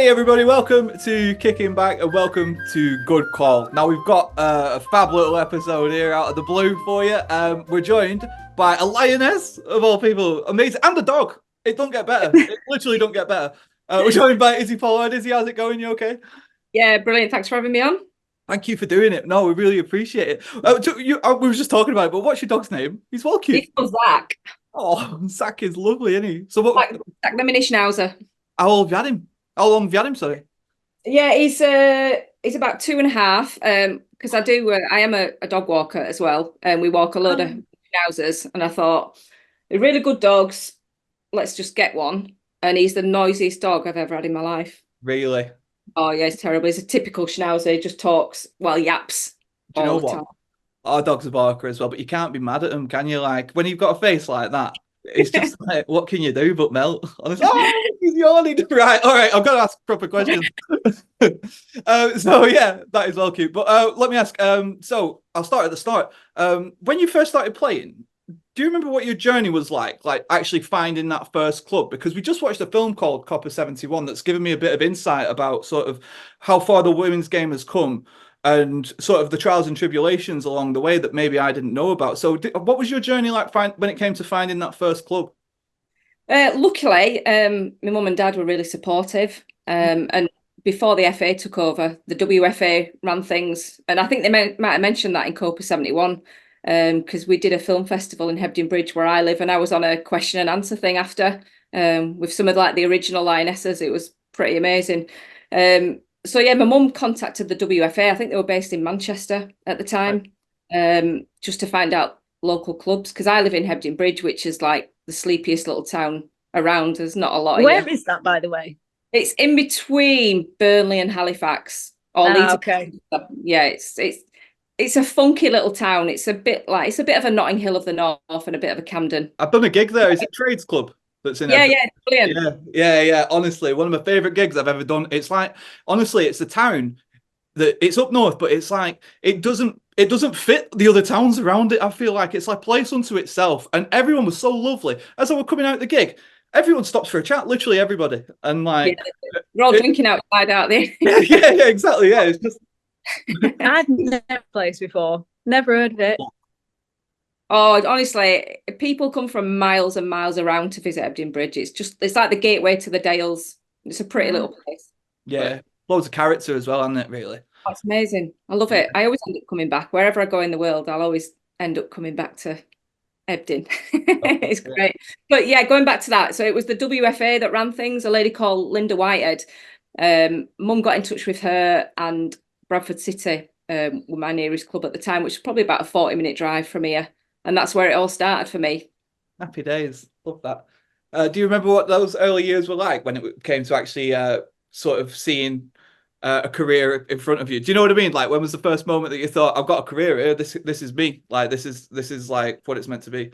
Hey everybody, welcome to Kicking Back and welcome to Good Call. Now we've got a fab little episode here out of the blue for you. We're joined by a lioness of all people, amazing, and a dog. It don't get better. It literally don't get better. We're joined by Issy Pollard. Issy, how's it going? You okay? Yeah, brilliant. Thanks for having me on. Thank you for doing it. No, we really appreciate it. We were just talking about it, but what's your dog's name? He's well cute. He's called Zach. Oh, Zach is lovely, isn't he? So what? Zach the mini schnauzer. How old have you had him? How long have you had him? Sorry. Yeah, he's about 2.5. Because I am a dog walker as well, and we walk a load of schnauzers. And I thought, they're really good dogs. Let's just get one. And he's the noisiest dog I've ever had in my life. Really? Oh yeah, it's terrible. He's a typical schnauzer. He just talks, well, yaps Do you know all the what? time. Our dog's a barker as well, but you can't be mad at him, can you? Like when you've got a face like that, it's just like, what can you do but melt? Honestly, oh, he's yawning. Right, all right, I've got to ask proper questions. So yeah, that is well cute. But let me ask. So I'll start at the start. When you first started playing, do you remember what your journey was like actually finding that first club? Because we just watched a film called Copper 71 that's given me a bit of insight about sort of how far the women's game has come and sort of the trials and tribulations along the way that maybe I didn't know about. So what was your journey like when it came to finding that first club? Luckily, my mum and dad were really supportive. And before the FA took over, the WFA ran things. And I think they might have mentioned that in Copa 71, because we did a film festival in Hebden Bridge where I live, and I was on a question and answer thing after, with some of like the original Lionesses. It was pretty amazing. So yeah, my mum contacted the WFA. I think they were based in Manchester at the time, just to find out local clubs, because I live in Hebden Bridge, which is like the sleepiest little town around. There's not a lot. Where is that, by the way? It's in between Burnley and Halifax. Or Leeds. Okay. Yeah, it's a funky little town. It's a bit of a Notting Hill of the North and a bit of a Camden. I've done a gig there. Is it Trades Club? That's in yeah, brilliant. Yeah. Honestly, one of my favorite gigs I've ever done. It's like, honestly, it's a town that it's up north, but it's like it doesn't fit the other towns around it. I feel like it's like a place unto itself, and everyone was so lovely. As I was coming out the gig, everyone stops for a chat. Literally everybody, and like we're all drinking outside, aren't they? yeah, exactly. Yeah, it's just. I've never played before. Never heard of it. Oh, honestly, people come from miles and miles around to visit Hebden Bridge. It's like the gateway to the Dales. It's a pretty little place. Yeah, loads of character as well, isn't it? Really. That's amazing. I love it. I always end up coming back. Wherever I go in the world, I'll always end up coming back to Hebden. It's great. But yeah, going back to that. So it was the WFA that ran things, a lady called Linda Whitehead. Mum got in touch with her, and Bradford City were my nearest club at the time, which was probably about a 40-minute drive from here. And that's where it all started for me. Happy days. Love that. Do you remember what those early years were like when it came to actually sort of seeing a career in front of you? Do you know what I mean? Like, when was the first moment that you thought, I've got a career here? This is me. Like, this is like what it's meant to be.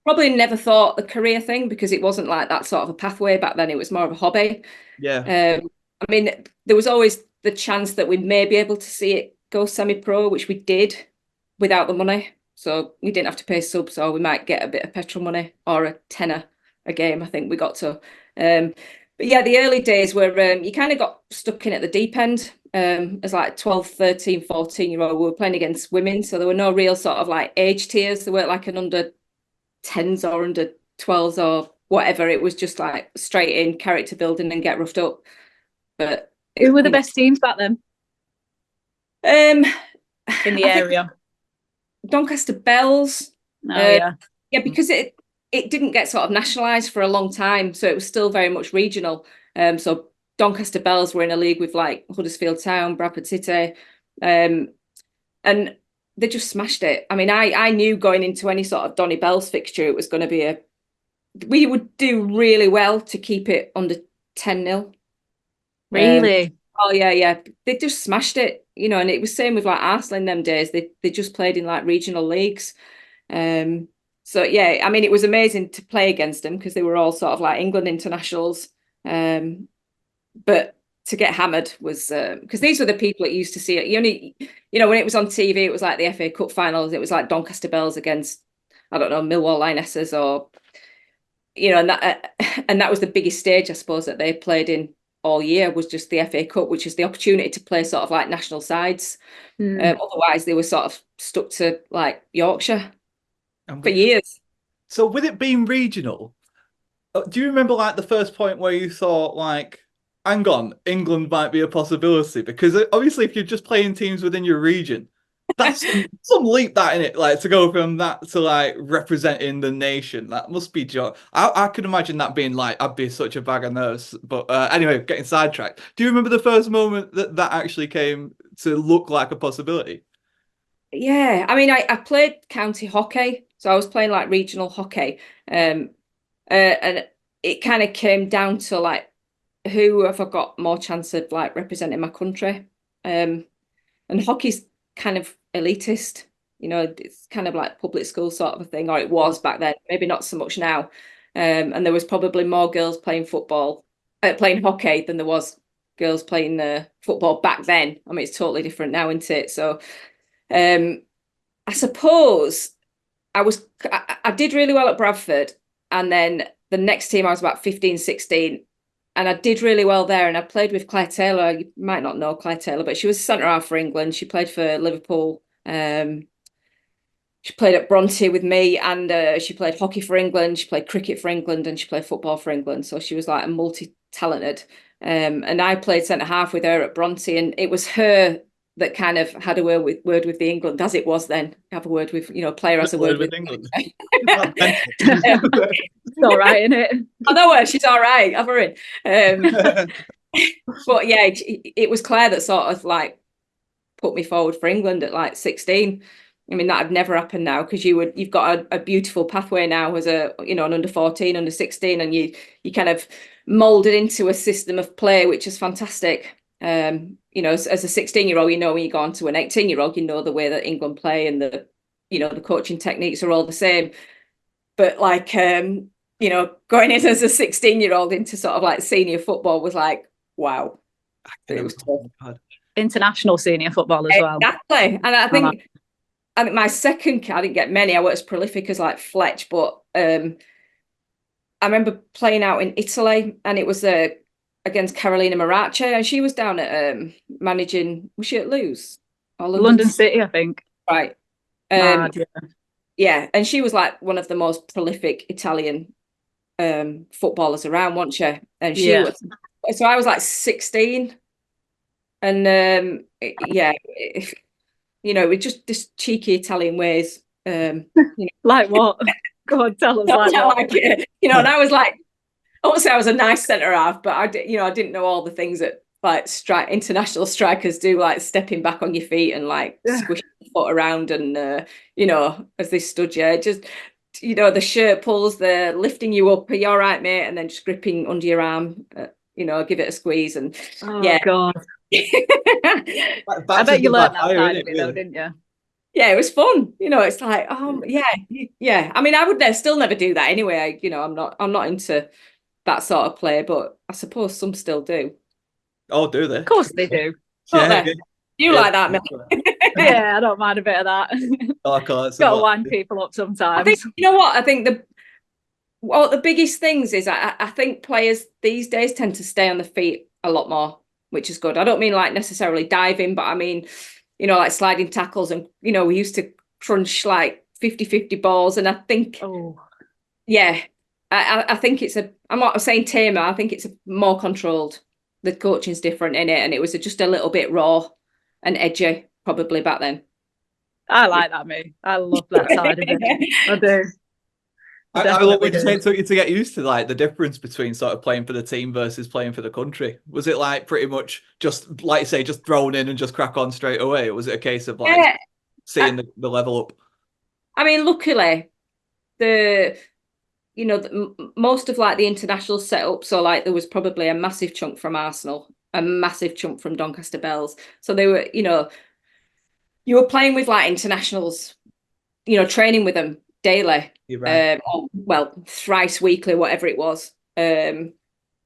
Probably never thought the career thing, because it wasn't like that sort of a pathway back then. It was more of a hobby. Yeah. I mean, there was always the chance that we may be able to see it go semi-pro, which we did without the money. So we didn't have to pay subs, or we might get a bit of petrol money or a tenner a game, I think we got to. But yeah, the early days were, you kind of got stuck in at the deep end as like 12, 13, 14-year-old. We were playing against women, so there were no real sort of like age tiers. There weren't like an under 10s or under 12s or whatever. It was just like straight in character building and get roughed up. But who were the best teams back then? In the area? Doncaster Bells. Yeah, because it didn't get sort of nationalised for a long time, so it was still very much regional. So Doncaster Bells were in a league with like Huddersfield Town, Bradford City, and they just smashed it. I mean, I knew going into any sort of Donny Bells fixture, it was going to be we would do really well to keep it under 10-0. Really? Oh yeah. They just smashed it, and it was same with like Arsenal in them days. They just played in like regional leagues. So yeah, I mean, it was amazing to play against them because they were all sort of like England internationals. But to get hammered was because these were the people that used to see it. You only, when it was on TV, it was like the FA Cup finals. It was like Doncaster Bells against, I don't know, Millwall Lionesses, or and that was the biggest stage, I suppose, that they played in all year was just the FA Cup, which is the opportunity to play sort of like national sides. Otherwise, they were sort of stuck to like Yorkshire for years. So with it being regional, do you remember like the first point where you thought like, hang on, England might be a possibility? Because obviously if you're just playing teams within your region, that's some leap that in it, like to go from that to like representing the nation. That must be joy. I could imagine that being like, I'd be such a bag of nerves. But anyway, getting sidetracked. Do you remember the first moment that actually came to look like a possibility? Yeah, I mean, I played county hockey, so I was playing like regional hockey, and it kind of came down to like who have I got more chance of like representing my country, and hockey's kind of elitist, it's kind of like public school sort of a thing, or it was back then, maybe not so much now, and there was probably more girls playing playing hockey than there was girls playing football back then. I mean, it's totally different now, isn't it? So. I suppose I did really well at Bradford, and then the next team I was about 15, 16, and I did really well there, and I played with Claire Taylor. You might not know Claire Taylor, but she was centre half for England. She played for Liverpool. She played at Bronte with me, and she played hockey for England. She played cricket for England, and she played football for England. So she was like a multi-talented. And I played centre half with her at Bronte, and it was her that kind of had a word with the England, as it was then. Have a word with, player has a word with England. It's all right, isn't it? I know her, she's all right, have her in. But yeah, it was Claire that sort of like put me forward for England at like 16. I mean, that had never happened now, because you've got a beautiful pathway now as an under 14, under 16, and you kind of molded into a system of play, which is fantastic. As a 16-year-old, when you go on to an 18-year-old, the way that England play, and the coaching techniques are all the same. But like, going in as a 16-year-old into sort of like senior football was like, wow. It was tough. International senior football as well. Exactly. And I think my second, I didn't get many. I wasn't as prolific as like Fletch, but I remember playing out in Italy, and it was against Carolina Marace, and she was down at managing. Was she at Lewes or London City, I think. Right. Yeah, and she was like one of the most prolific Italian footballers around, wasn't she? And she was. So I was like 16, and with just this cheeky Italian ways. Like what? Go on, tell us. And I was like. I won't say I was a nice centre half, but I didn't know all the things that like international strikers do, like stepping back on your feet and like squishing your foot around, and as they stood you, just the shirt pulls, the lifting you up, are you all right, mate? And then just gripping under your arm, give it a squeeze, and God. I bet you learned that side of it though, didn't you? Yeah, it was fun. It's like, yeah. I mean, I would still never do that anyway. I'm not into that sort of play, but I suppose some still do. Oh, do they? Of course they do. You like that, Millie? Yeah, I don't mind a bit of that. Got to wind people up sometimes. I think, what? I think the biggest things is I think players these days tend to stay on the feet a lot more, which is good. I don't mean like necessarily diving, but I mean, like sliding tackles, and, we used to crunch like 50-50 balls, and I think, I think I'm not saying tamer, I think it's more controlled. The coaching's different in it, and it was just a little bit raw and edgy probably back then. I like that, me. I love that side of it. I do. I love what you say. It took you to get used to like the difference between sort of playing for the team versus playing for the country. Was it like pretty much just like you say, just thrown in and just crack on straight away? Or was it a case of like seeing the level up? I mean, luckily most of like the international setup, so like there was probably a massive chunk from Arsenal, a massive chunk from Doncaster Bells, so they were, you were playing with like internationals, training with them daily, right. Or thrice weekly, whatever it was, but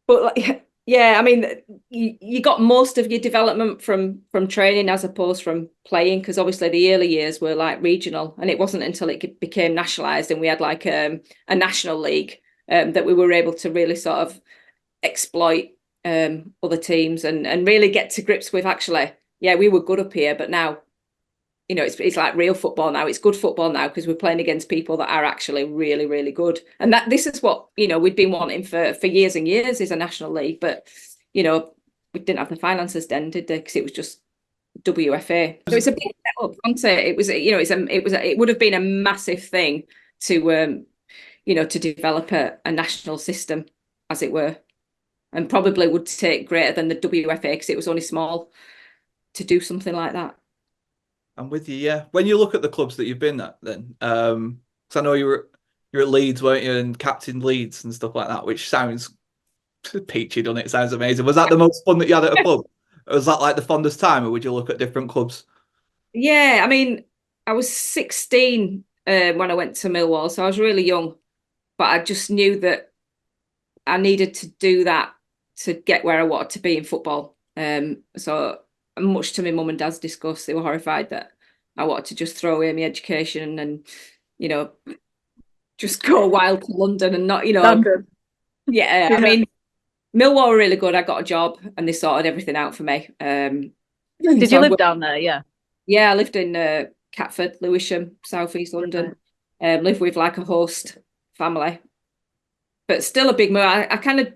like, I mean, you got most of your development from training as opposed from playing, because obviously the early years were like regional, and it wasn't until it became nationalised and we had like a national league that we were able to really sort of exploit other teams and really get to grips with actually, yeah, we were good up here, but now, you know, it's like real football now. It's good football now because we're playing against people that are actually really, really good. And this is what, you know, we'd been wanting for years and years is a national league, but, you know, we didn't have the finances then, did they? Because it was just WFA. So it's a big step up, wasn't it? It was, you know, it would have been a massive thing to, you know, to develop a national system, as it were, and probably would take greater than the WFA because it was only small to do something like that. I'm with you, yeah. When you look at the clubs that you've been at, then, because I know you're at Leeds, weren't you, and captain Leeds and stuff like that, which sounds peachy, doesn't it? Sounds amazing. Was that the most fun that you had at a club? Or was that like the fondest time, or would you look at different clubs? Yeah, I mean, I was 16 when I went to Millwall, so I was really young, but I just knew that I needed to do that to get where I wanted to be in football. So much to my mum and dad's disgust, they were horrified that I wanted to just throw away my education and, you know, just go wild to London and not, you know. London. Yeah, I mean, Millwall were really good. I got a job and they sorted everything out for me. Did you live down there? Yeah. Yeah, I lived in Catford, Lewisham, South East London. Lived with like a host family, but still a big move. I kind of,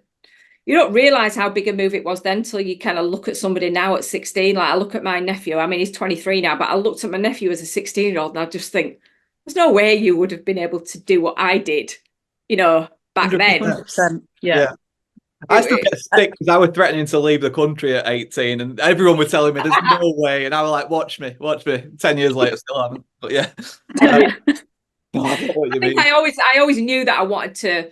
you don't realise how big a move it was then till you kind of look at somebody now at 16. Like I look at my nephew, I mean, he's 23 now, but I looked at my nephew as a 16-year-old and I just think, there's no way you would have been able to do what I did, you know, back 100%. then. 100%. Yeah. I still get sick because I was threatening to leave the country at 18 and everyone was telling me there's no way. And I was like, watch me. 10 years later, still haven't. But yeah. I always knew that I wanted to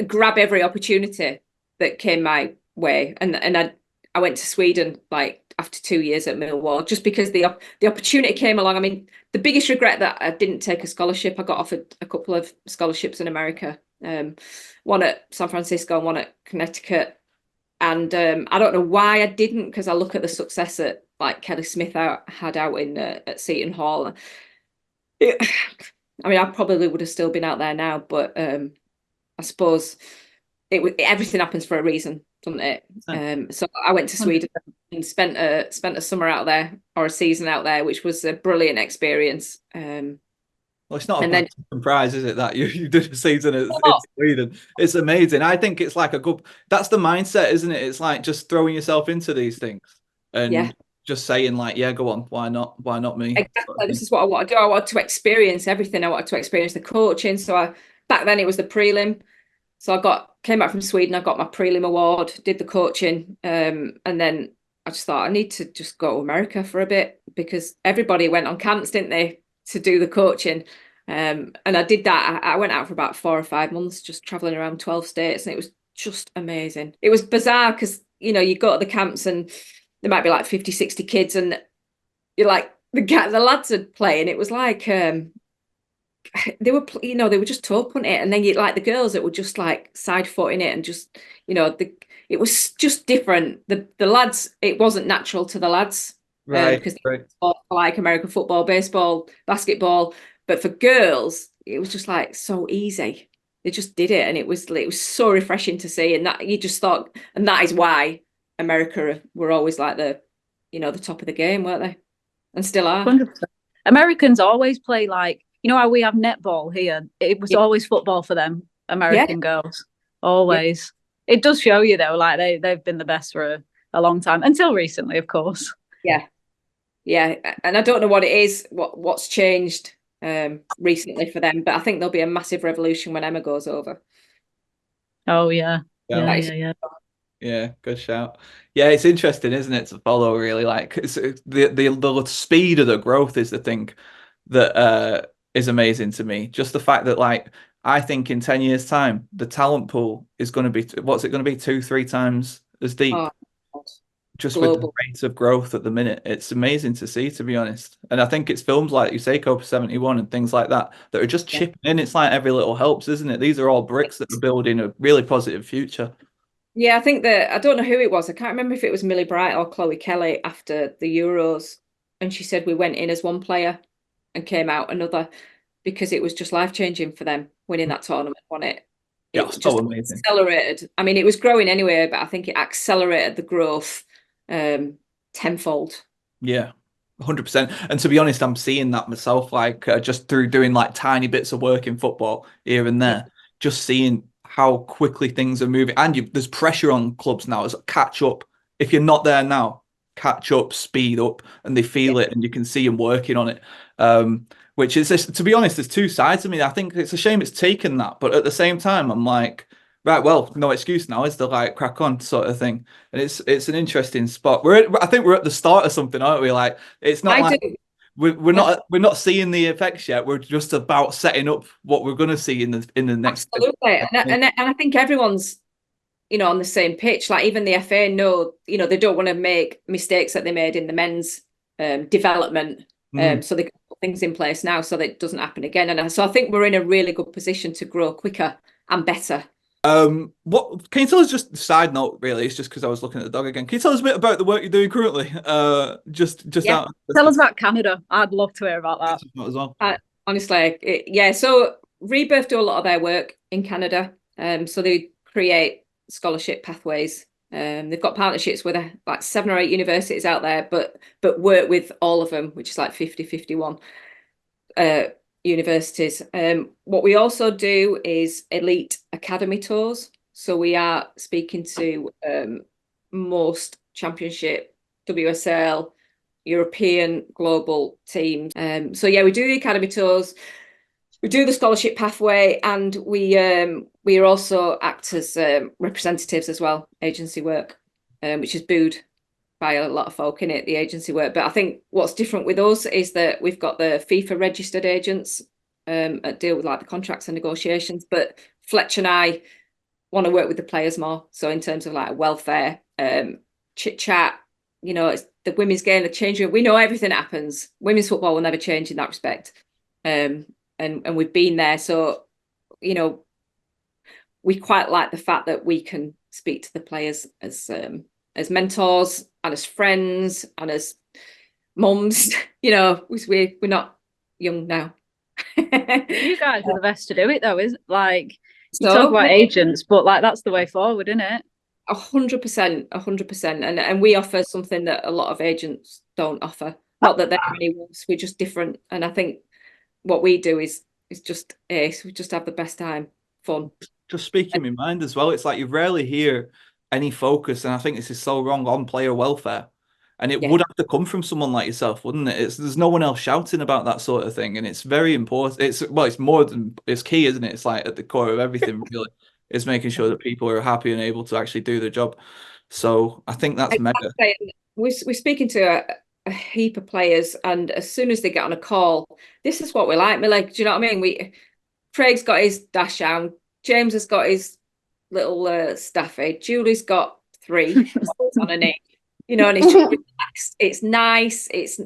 grab every opportunity that came my way. And I went to Sweden like after 2 years at Millwall just because the opportunity came along. I mean, the biggest regret that I didn't take a scholarship. I got offered a couple of scholarships in America. One at San Francisco and one at Connecticut. And I don't know why I didn't, because I look at the success that like Kelly Smith had out in at Seton Hall. I mean, I probably would have still been out there now, but I suppose everything happens for a reason, doesn't it? So I went to Sweden and spent a summer out there or a season out there, which was a brilliant experience. Well, it's not a bad surprise, is it, that you did a season in Sweden? It's amazing. I think it's like that's the mindset, isn't it? It's like just throwing yourself into these things and just saying like, yeah, go on. Why not? Why not me? Exactly. This is what I want to do. I want to experience everything. I wanted to experience the coaching. So back then it was the prelim. So came back from Sweden. I got my prelim award, did the coaching. And then I just thought I need to just go to America for a bit because everybody went on camps, didn't they, to do the coaching. And I did that. I went out for about 4 or 5 months, just traveling around 12 states. And it was just amazing. It was bizarre because, you know, you go to the camps and there might be like 50, 60 kids and you're like, the lads would play and it was like, they were, you know, they were just toe punting it. And then you like the girls that were just like side footing it and just, you know, it was just different. The lads, it wasn't natural to the lads. Right. Because they like American football, baseball, basketball. But for girls, it was just like so easy. They just did it. And it was so refreshing to see. And that you just thought, and that is why America were always like the top of the game, weren't they? And still are. 100%. Americans always play like, you know how we have netball here? It was always football for them, American girls. Always. Yeah. It does show you though, like they've been the best for a long time. Until recently, of course. Yeah. Yeah. And I don't know what it is, what's changed recently for them, but I think there'll be a massive revolution when Emma goes over. Oh yeah. Yeah, good shout. Yeah, it's interesting, isn't it, to follow really? Like it's, the speed of the growth is the thing that is amazing to me. Just the fact that like I think in 10 years' time, the talent pool is going to be what's it going to be 2-3 times as deep. Just global. With the rate of growth at the minute, it's amazing to see, to be honest. And I think it's films like you say, Copa 71 and things like that are just chipping in. It's like every little helps, isn't it? These are all bricks that are building a really positive future. Yeah, I think that I don't know who it was. I can't remember if it was Millie Bright or Chloe Kelly after the Euros, and she said we went in as one player and came out another because it was just life changing for them winning that tournament, wasn't it? Yeah, it's so amazing. Accelerated. I mean, it was growing anyway, but I think it accelerated the growth tenfold. Yeah, 100%. And to be honest, I'm seeing that myself, like just through doing like tiny bits of work in football here and there, just seeing how quickly things are moving. And there's pressure on clubs now as catch up. If you're not there now, catch up, speed up, and they feel it, and you can see them working on it. Which is, to be honest, there's two sides to me. I think it's a shame it's taken that, but at the same time, I'm like, right, well, no excuse now, is the like crack on sort of thing. And it's an interesting spot. I think we're at the start of something, aren't we? Like it's not we're not seeing the effects yet. We're just about setting up what we're going to see in the next. Absolutely, and I think everyone's on the same pitch. Like even the FA know they don't want to make mistakes that they made in the men's development. So they can put things in place now so that it doesn't happen again. And so I think we're in a really good position to grow quicker and better. What can you tell us, just a side note, really? It's just because I was looking at the dog again. Can you tell us a bit about the work you're doing currently? Out. Tell us about Canada. I'd love to hear about that as well. Honestly, so Rebirth do a lot of their work in Canada. So they create scholarship pathways. They've got partnerships with like 7 or 8 universities out there, but work with all of them, which is like 51 universities. What we also do is elite academy tours. So we are speaking to most championship, WSL, European, global teams. So yeah, we do the academy tours. We do the scholarship pathway, and we also act as representatives as well, agency work, which is booed by a lot of folk in it, the agency work. But I think what's different with us is that we've got the FIFA registered agents that deal with like the contracts and negotiations. But Fletch and I want to work with the players more. So in terms of like welfare, chit chat, it's the women's game, the change room. We know everything happens. Women's football will never change in that respect. And we've been there. So, we quite like the fact that we can speak to the players as mentors and as friends and as mums. We're not young now. You guys are the best to do it, though, isn't it? Like, you talk about agents, but like that's the way forward, isn't it? 100%. And we offer something that a lot of agents don't offer. Not that they're any worse, we're just different. And I think what we do is just ace. We just have the best time, fun. Just speaking my mind as well. It's like you rarely hear any focus, and I think this is so wrong, on player welfare. And it would have to come from someone like yourself, wouldn't it? There's no one else shouting about that sort of thing, and it's very important. It's more than it's key, isn't it? It's like at the core of everything, really, is making sure that people are happy and able to actually do their job. So I think that's mega. We're speaking to a heap of players, and as soon as they get on a call, this is what we like. We're like, do you know what I mean? Craig's got his dash down, James has got his little staffy, Julie's got 3 on her knee, and it's just relaxed. It's nice. It's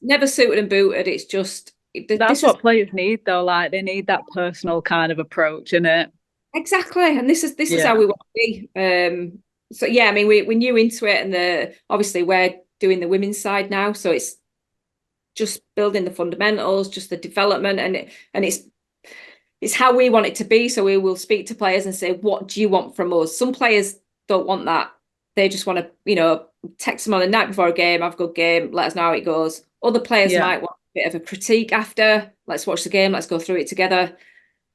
never suited and booted. It's just that's what players need, though. Like they need that personal kind of approach, innit? Exactly, and this is how we want to be. So yeah, I mean, we're new into it, and obviously we're doing the women's side now, so it's just building the fundamentals, just the development, and it's how we want it to be. So we will speak to players and say, what do you want from us? Some players don't want that. They just want to, text them on the night before a game, have a good game, let us know how it goes. Other players might want a bit of a critique after. Let's watch the game, let's go through it together.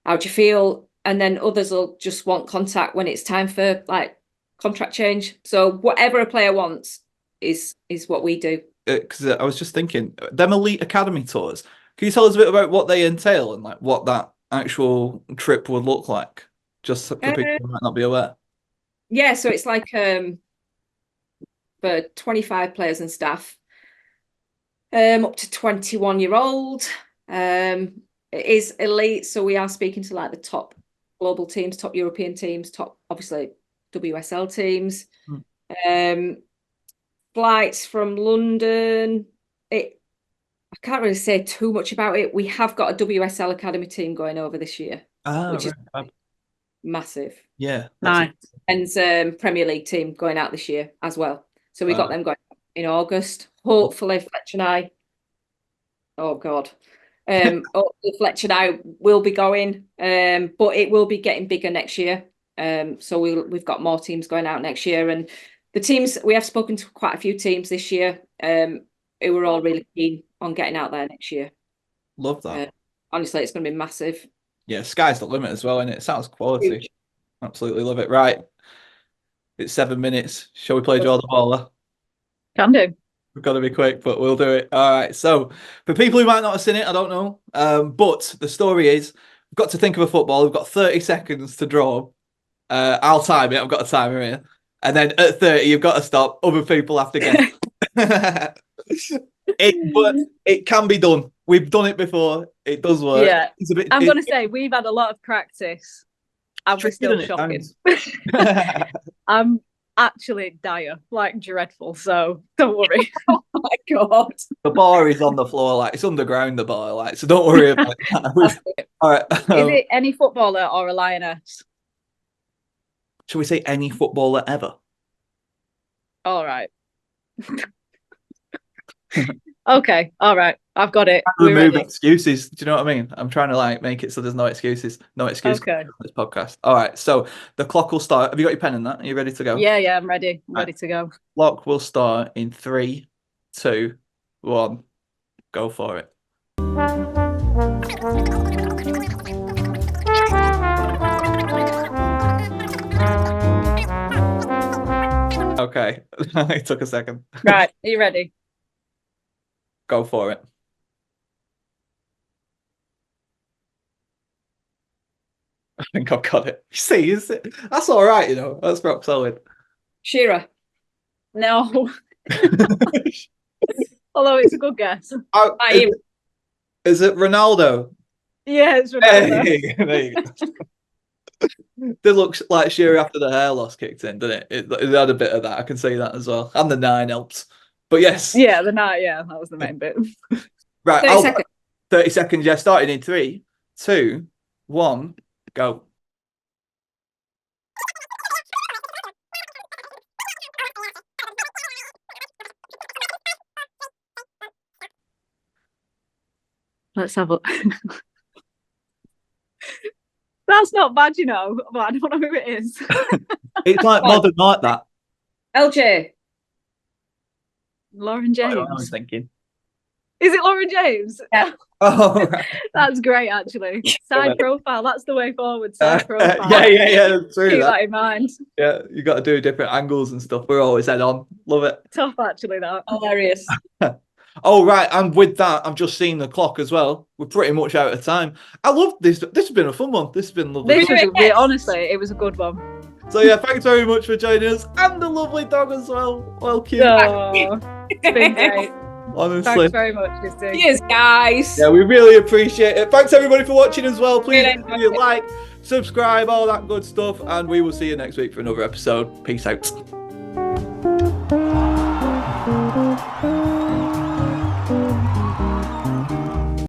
How do you feel? And then others will just want contact when it's time for like contract change. So whatever a player wants is what we do. Because I was just thinking, them elite academy tours, can you tell us a bit about what they entail and like what that actual trip would look like, just for people who might not be aware? Yeah, so it's like for 25 players and staff, up to 21-year-old. It is elite, so we are speaking to like the top global teams, top European teams, top obviously WSL teams. Flights from London. I can't really say too much about it. We have got a WSL Academy team going over this year, which is massive. Yeah, nice. And Premier League team going out this year as well. So we got them going in August. Hopefully, Fletch and I. Oh God, Hopefully Fletcher and I will be going, but it will be getting bigger next year. So we've got more teams going out next year, and the teams, we have spoken to quite a few teams this year, who were all really keen on getting out there next year. Love that. Honestly, it's going to be massive. Yeah, sky's the limit as well, and it sounds quality. Huge. Absolutely love it. Right, it's 7 minutes. Shall we play Draw the Baller? Can do. We've got to be quick, but we'll do it. All right. So for people who might not have seen it, I don't know. But the story is, we've got to think of a football. We've got 30 seconds to draw. I'll time it. I've got a timer here. And then at 30, you've got to stop. Other people have to guess. But it can be done. We've done it before. It does work. Yeah. I'm going to say we've had a lot of practice. And we're still shocking. I'm actually dire, like dreadful, so don't worry. Oh my God. The bar is on the floor, like it's underground, the bar, like, so don't worry about that. All right. Is it any footballer or a lioness? Shall we say any footballer ever? All right. Okay, all right. I've got it. Remove excuses. Do you know what I mean? I'm trying to like make it so there's no excuses. No excuses Okay. on this podcast. All right. So the clock will start. Have you got your pen in that? Are you ready to go? Yeah, I'm ready. I'm ready to go. Clock will start in 3, 2, 1. Go for it. Okay. It took a second. Right. Are you ready? Go for it. I think I've got it. See, that's all right, you know. That's rock solid. Shearer. No. Although it's a good guess. Is it Ronaldo? Yeah, it's Ronaldo. Hey, there you go. Did look like Shearer after the hair loss kicked in, didn't it? It had a bit of that. I can see that as well. And the 9 helps. But yes. Yeah, that was the main bit. Right. 30 seconds. 30 seconds, yeah. Starting in 3, 2, 1, go. Let's have a That's not bad, you know, but I don't know who it is. It's like modern like that. LJ. Lauren James. I was thinking. Is it Lauren James? Yeah. Oh, right. That's great, actually. Side profile. That's the way forward. Side profile. Yeah. True. Keep that in mind. Yeah, you got to do different angles and stuff. We're always head on. Love it. Tough, actually, that. Hilarious. Oh, right. And with that, I've just seen the clock as well. We're pretty much out of time. I love this. This has been a fun one. This has been lovely. Honestly, it was a good one. So, yeah, thanks very much for joining us. And the lovely dog as well. Well, cute. Oh, it's been great. Honestly. Thanks very much, Issy. Cheers, guys. Yeah, we really appreciate it. Thanks, everybody, for watching as well. Please Really like, subscribe, all that good stuff. And we will see you next week for another episode. Peace out.